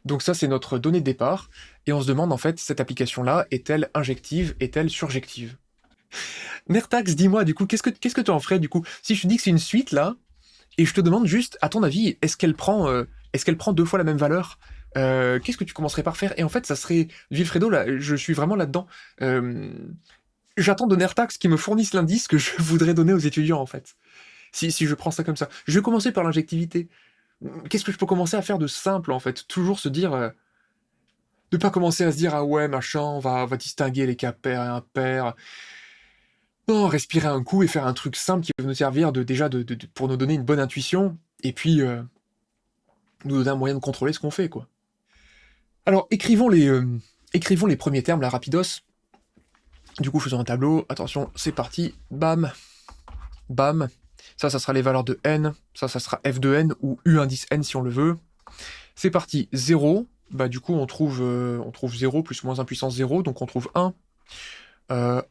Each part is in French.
Donc ça, c'est notre donnée de départ, et on se demande en fait, cette application-là, est-elle injective, est-elle surjective? Nertax, dis-moi, du coup, qu'est-ce que tu en ferais, du coup? Si je te dis que c'est une suite, là, et je te demande juste, à ton avis, est-ce qu'elle prend deux fois la même valeur? Qu'est-ce que tu commencerais par faire? Et en fait, ça serait... Vilfredo, là, je suis vraiment là-dedans. Euh, J'attends de Nertax qui me fournisse l'indice que je voudrais donner aux étudiants, en fait. Si je prends ça comme ça. Je vais commencer par l'injectivité. Qu'est-ce que je peux commencer à faire de simple, en fait? Toujours se dire... de pas commencer à se dire, ah ouais, machin, on va distinguer les cas pairs et impairs. Non, respirer un coup et faire un truc simple qui va nous servir pour nous donner une bonne intuition, et puis nous donner un moyen de contrôler ce qu'on fait, quoi. Alors, écrivons les premiers termes, la rapidos. Du coup, faisons un tableau. Attention, c'est parti. Bam, bam. Ça sera les valeurs de n. Ça sera f de n ou u indice n si on le veut. C'est parti. 0. Bah, du coup, on trouve 0 plus moins 1 puissance 0, donc on trouve 1. 1.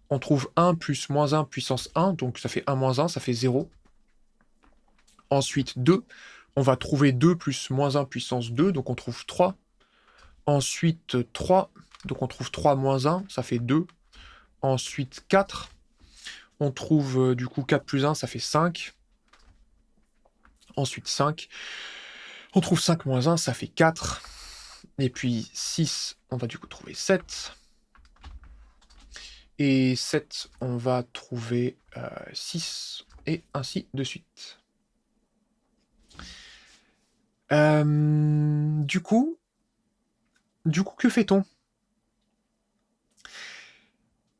On trouve 1 plus moins 1 puissance 1, donc ça fait 1 moins 1, ça fait 0. Ensuite, 2. On va trouver 2 plus moins 1 puissance 2, donc on trouve 3. Ensuite, 3. Donc on trouve 3 moins 1, ça fait 2. Ensuite, 4. On trouve du coup 4 plus 1, ça fait 5. Ensuite, 5. On trouve 5 moins 1, ça fait 4. Et puis 6, on va du coup trouver 7. Et 7, on va trouver 6. Et ainsi de suite. Du coup, que fait-on?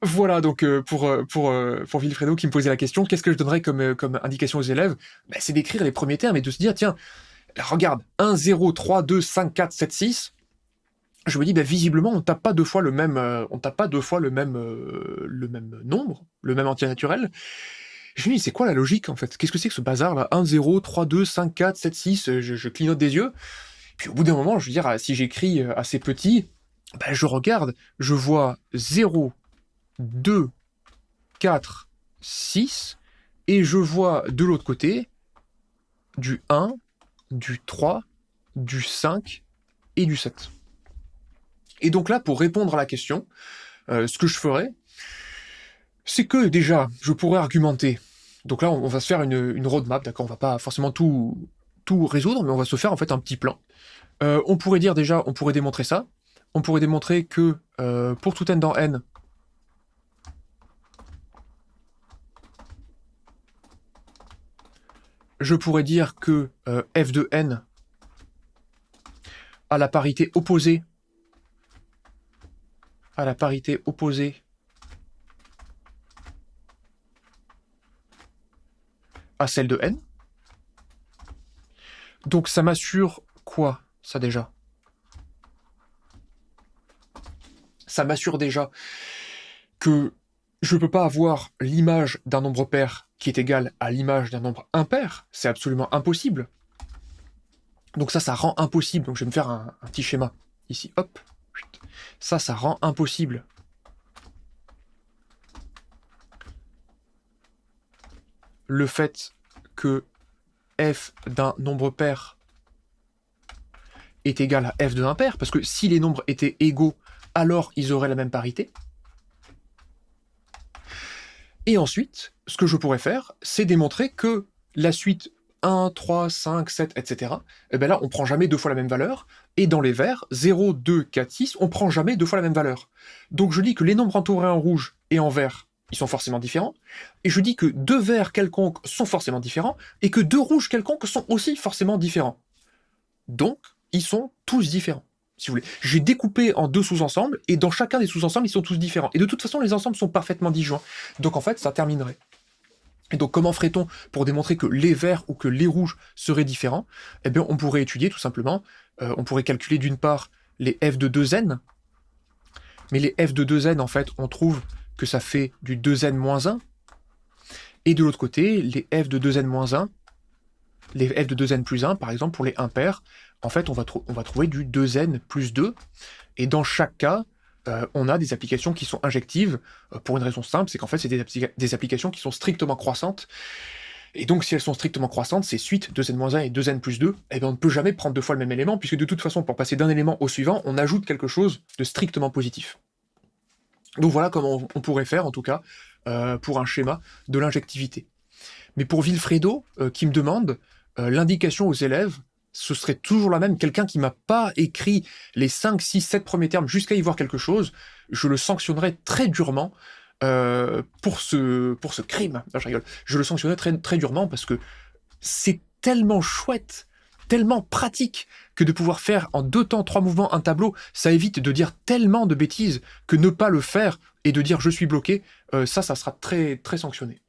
Voilà, donc pour Vilfredo qui me posait la question, qu'est-ce que je donnerais comme indication aux élèves? Bah, c'est d'écrire les premiers termes et de se dire, tiens, regarde, 1, 0, 3, 2, 5, 4, 7, 6. Je me dis, bah, visiblement, on tape pas deux fois le même, le même nombre, le même entier naturel. Je me dis, c'est quoi la logique, en fait? Qu'est-ce que c'est que ce bazar-là? 1, 0, 3, 2, 5, 4, 7, 6, je clignote des yeux. Puis au bout d'un moment, je veux dire, si j'écris assez petit, bah, je regarde, je vois 0, 2, 4, 6, et je vois de l'autre côté du 1, du 3, du 5 et du 7. Et donc là, pour répondre à la question, ce que je ferais, c'est que déjà, je pourrais argumenter. Donc là, on va se faire une roadmap, d'accord? On va pas forcément tout résoudre, mais on va se faire en fait un petit plan. On pourrait dire déjà, on pourrait démontrer ça. On pourrait démontrer que pour tout n dans n, je pourrais dire que f de n a la parité opposée à celle de n. Donc ça m'assure quoi, ça déjà? Ça m'assure déjà que je ne peux pas avoir l'image d'un nombre pair qui est égal à l'image d'un nombre impair. C'est absolument impossible. Donc ça rend impossible. Donc je vais me faire un petit schéma ici. Hop. Ça rend impossible le fait que f d'un nombre pair est égal à f de impair, parce que si les nombres étaient égaux, alors ils auraient la même parité. Et ensuite, ce que je pourrais faire, c'est démontrer que la suite 1, 3, 5, 7, etc., eh ben là, on prend jamais deux fois la même valeur, et dans les vers, 0, 2, 4, 6, on prend jamais deux fois la même valeur. Donc je dis que les nombres entourés en rouge et en vert, ils sont forcément différents, et je dis que deux verts quelconques sont forcément différents, et que deux rouges quelconques sont aussi forcément différents. Donc, ils sont tous différents, si vous voulez. J'ai découpé en deux sous-ensembles, et dans chacun des sous-ensembles, ils sont tous différents. Et de toute façon, les ensembles sont parfaitement disjoints. Donc en fait, ça terminerait. Et donc comment ferait-on pour démontrer que les verts ou que les rouges seraient différents? Eh bien, on pourrait étudier tout simplement, on pourrait calculer d'une part les f de 2n, mais les f de 2n, en fait, on trouve que ça fait du 2n moins 1, et de l'autre côté, les f de 2n moins 1, les f de 2n plus 1, par exemple, pour les impairs, en fait, on va trouver du 2n plus 2, et dans chaque cas, on a des applications qui sont injectives, pour une raison simple, c'est qu'en fait, c'est des applications qui sont strictement croissantes, Et donc, si elles sont strictement croissantes, ces suites 2n-1 et 2n plus 2, eh ben, on ne peut jamais prendre deux fois le même élément, puisque de toute façon, pour passer d'un élément au suivant, on ajoute quelque chose de strictement positif. Donc voilà comment on pourrait faire, en tout cas, pour un schéma de l'injectivité. Mais pour Vilfredo, qui me demande, l'indication aux élèves, ce serait toujours la même. Quelqu'un qui m'a pas écrit les 5, 6, 7 premiers termes jusqu'à y voir quelque chose, je le sanctionnerais très durement pour ce crime. Non, je rigole. Je le sanctionnerais très, très durement parce que c'est tellement chouette, tellement pratique que de pouvoir faire en 2 temps, 3 mouvements un tableau, ça évite de dire tellement de bêtises que ne pas le faire et de dire je suis bloqué, ça sera très, très sanctionné.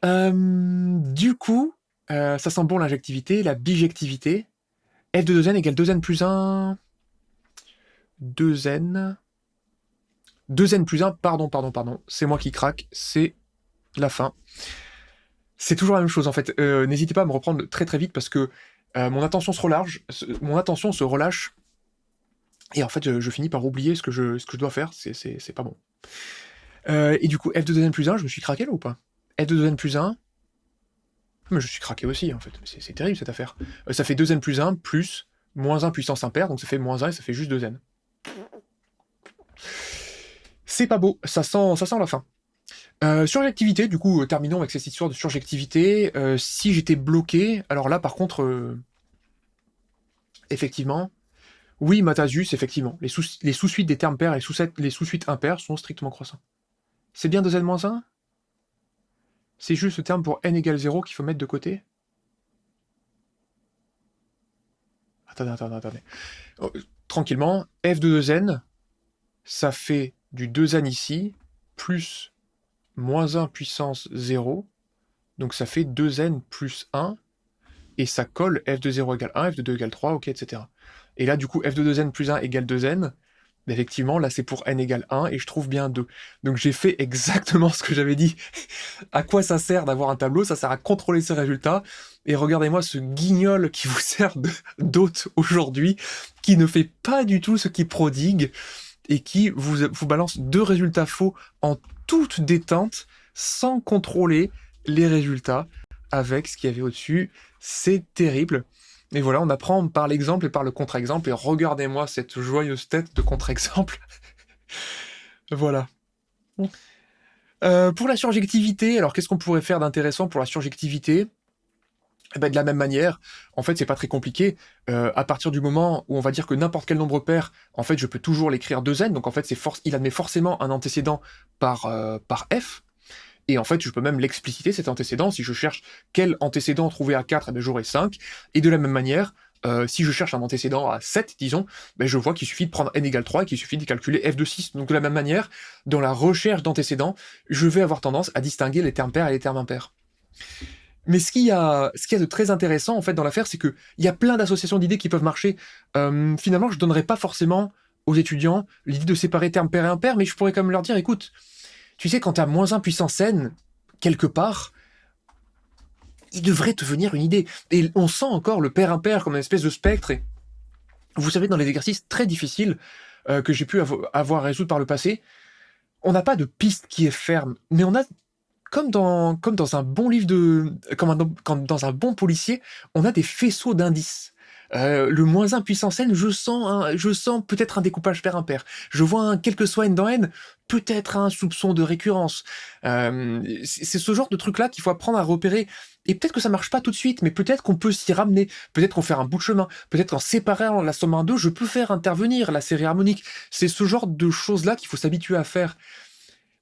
Du coup, ça sent bon l'injectivité, la bijectivité. F de 2n égale 2n plus 1... 2n... 2n plus 1, pardon, c'est moi qui craque, c'est la fin. C'est toujours la même chose en fait. N'hésitez pas à me reprendre très très vite parce que mon attention se relâche, et en fait je finis par oublier ce que je dois faire, c'est pas bon. Et du coup, f de 2n plus 1, je me suis craqué là ou pas? F de 2n plus 1, mais je suis craqué aussi en fait, c'est terrible cette affaire. Ça fait 2n plus 1 plus moins 1 puissance impair, donc ça fait moins 1 et ça fait juste 2n. C'est pas beau, ça sent la fin. Surjectivité, du coup, terminons avec cette histoire de surjectivité. Si j'étais bloqué, alors là, par contre, effectivement, oui, Matasius, effectivement, les sous-suites des termes pairs et les sous-suites impairs sont strictement croissants. C'est bien 2n-1 ? C'est juste le terme pour n égale 0 qu'il faut mettre de côté ? Attendez. Oh, tranquillement, f de 2n, ça fait du 2n ici, plus moins 1 puissance 0, donc ça fait 2n plus 1, et ça colle f de 0 égale 1, f de 2 égale 3, ok, etc. Et là, du coup, f de 2n plus 1 égale 2n, bah, effectivement, là, c'est pour n égale 1, et je trouve bien 2. Donc j'ai fait exactement ce que j'avais dit. À quoi ça sert d'avoir un tableau? Ça sert à contrôler ses résultats, et regardez-moi ce guignol qui vous sert d'hôte aujourd'hui, qui ne fait pas du tout ce qu'il prodigue, et qui vous balance 2 résultats faux en toute détente, sans contrôler les résultats avec ce qu'il y avait au-dessus. C'est terrible. Et voilà, on apprend par l'exemple et par le contre-exemple, et regardez-moi cette joyeuse tête de contre-exemple. Voilà. Pour la surjectivité, alors qu'est-ce qu'on pourrait faire d'intéressant pour la surjectivité ? Eh ben, de la même manière, en fait, c'est pas très compliqué. À partir du moment où on va dire que n'importe quel nombre pair, en fait, je peux toujours l'écrire 2n, donc en fait, il admet forcément un antécédent par f, et en fait, je peux même l'expliciter, cet antécédent. Si je cherche quel antécédent trouver à 4, eh ben, j'aurai 5, et de la même manière, si je cherche un antécédent à 7, disons, ben, je vois qu'il suffit de prendre n égale 3 et qu'il suffit de calculer f de 6. Donc de la même manière, dans la recherche d'antécédents, je vais avoir tendance à distinguer les termes pairs et les termes impairs. Mais ce qu'il y a de très intéressant en fait dans l'affaire, c'est qu'il y a plein d'associations d'idées qui peuvent marcher. Finalement, je donnerais pas forcément aux étudiants l'idée de séparer termes pairs et impairs, mais je pourrais quand même leur dire, écoute, tu sais, quand tu as moins 1 puissance n, quelque part, il devrait te venir une idée. Et on sent encore le pair impair comme une espèce de spectre. Et vous savez, dans les exercices très difficiles que j'ai pu avoir à résoudre par le passé, on n'a pas de piste qui est ferme, mais on a, comme dans un bon livre comme dans un bon policier, on a des faisceaux d'indices. Le moins 1 puissance n, je sens peut-être un découpage pair impair. Je vois quel que soit n dans n, peut-être un soupçon de récurrence. C'est ce genre de truc-là qu'il faut apprendre à repérer. Et peut-être que ça marche pas tout de suite, mais peut-être qu'on peut s'y ramener. Peut-être qu'on fait un bout de chemin. Peut-être qu'en séparant la somme en deux, je peux faire intervenir la série harmonique. C'est ce genre de choses-là qu'il faut s'habituer à faire.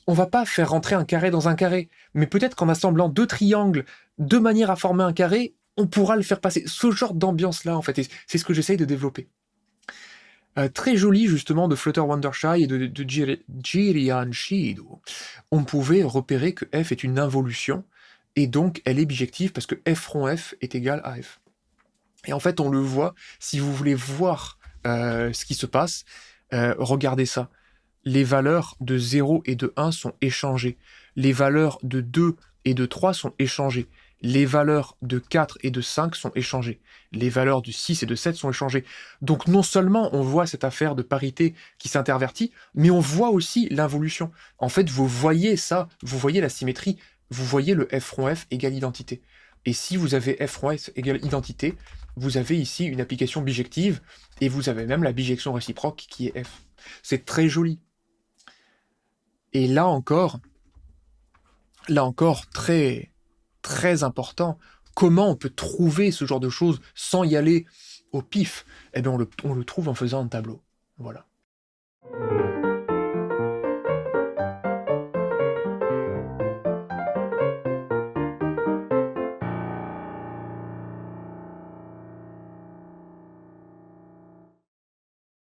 On va pas faire rentrer un carré dans un carré, mais peut-être qu'en assemblant 2 triangles de manière à former un carré, on pourra le faire passer. Ce genre d'ambiance-là, en fait, et c'est ce que j'essaye de développer. Très joli, justement, de Flutter Wondershy et de Jirian Shido. On pouvait repérer que f est une involution, et donc elle est bijective parce que f rond f est égal à f. Et en fait, on le voit, si vous voulez voir ce qui se passe, regardez ça. Les valeurs de 0 et de 1 sont échangées. Les valeurs de 2 et de 3 sont échangées. Les valeurs de 4 et de 5 sont échangées. Les valeurs de 6 et de 7 sont échangées. Donc non seulement on voit cette affaire de parité qui s'intervertit, mais on voit aussi l'involution. En fait, vous voyez ça, vous voyez la symétrie vous voyez le f rond f égale identité. Et si vous avez f rond f égale identité, vous avez ici une application bijective, et vous avez même la bijection réciproque qui est f. C'est très joli. Et là encore, très, très important, comment on peut trouver ce genre de choses sans y aller au pif? Eh bien, on le trouve en faisant un tableau. Voilà.